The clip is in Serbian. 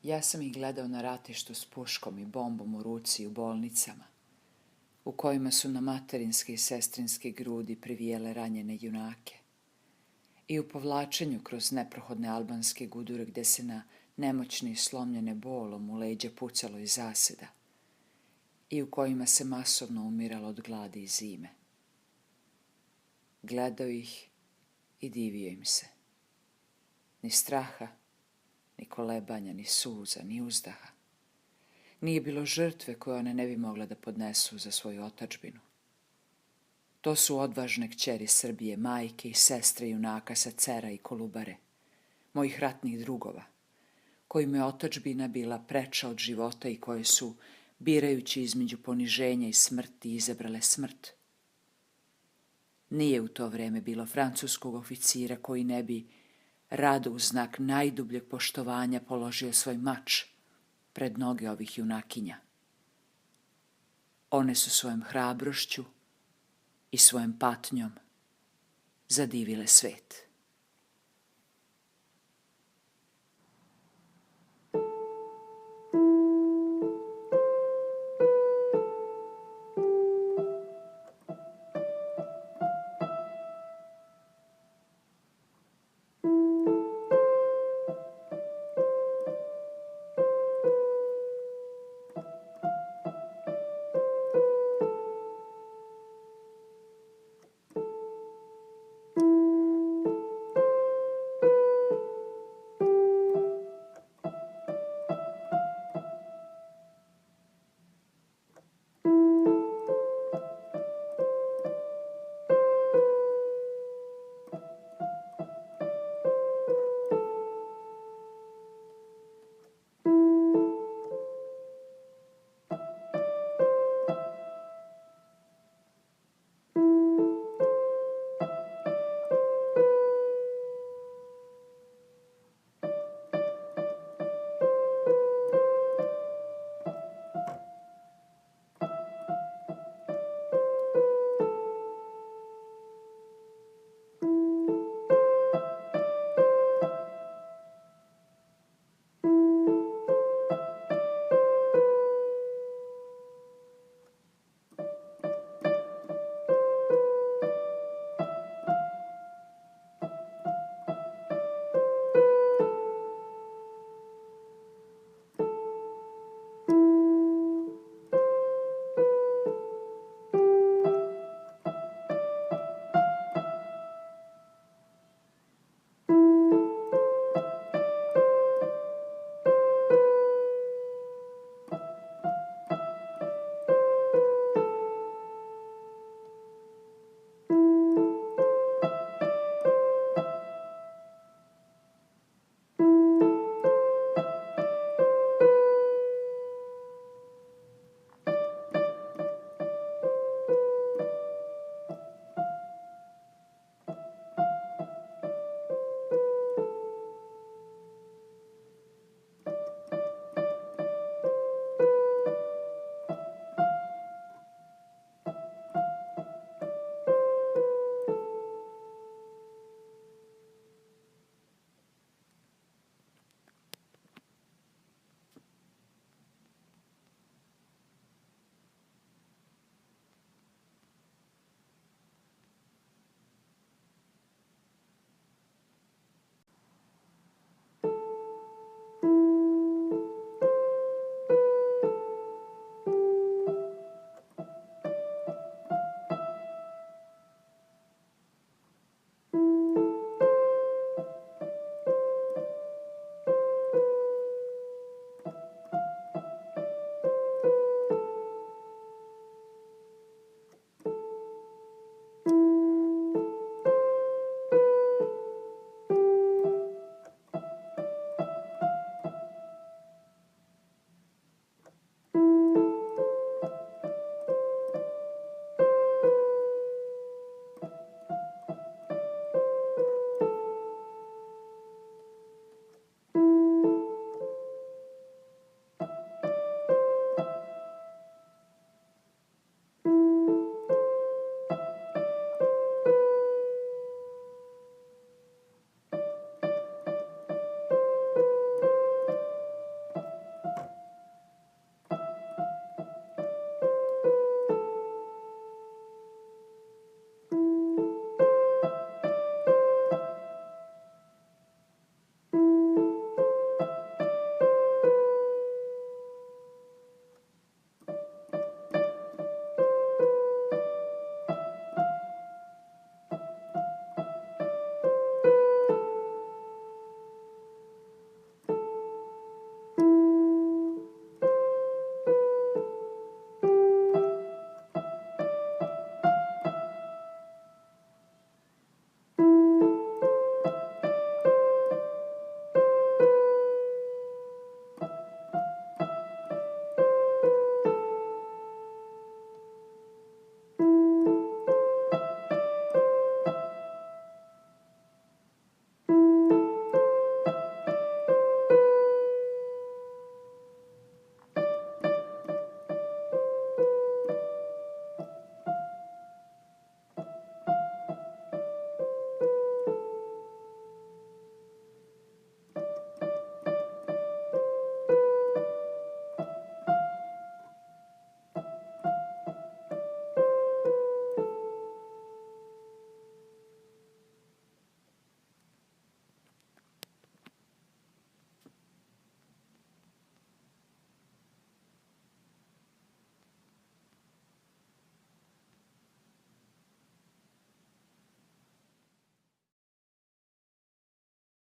Ja sam ih gledao na ratištu s puškom i bombom u ruci u bolnicama, u kojima su na materinske i sestrinske grudi privijele ranjene junake, i u povlačenju kroz neprohodne albanske gudure gdje se na nemoćne i slomljene bolom u leđa pucalo iz zaseda i u kojima se masovno umiralo od gladi i zime. Gledao ih i divio im se. Ni straha, ni kolebanja, ni suza, ni uzdaha. Nije bilo žrtve koje one ne bi mogle da podnesu za svoju otadžbinu. To su odvažne kćeri Srbije, majke i sestre junaka sa Cera i Kolubare, mojih ratnih drugova, kojima je otadžbina bila preča od života i koje su, birajući između poniženja i smrti, izabrale smrt. Nije u to vreme bilo francuskog oficira koji ne bi rado u znak najdubljeg poštovanja položio svoj mač pred noge ovih junakinja. One su svojom hrabrošću i svojom patnjom zadivile svet.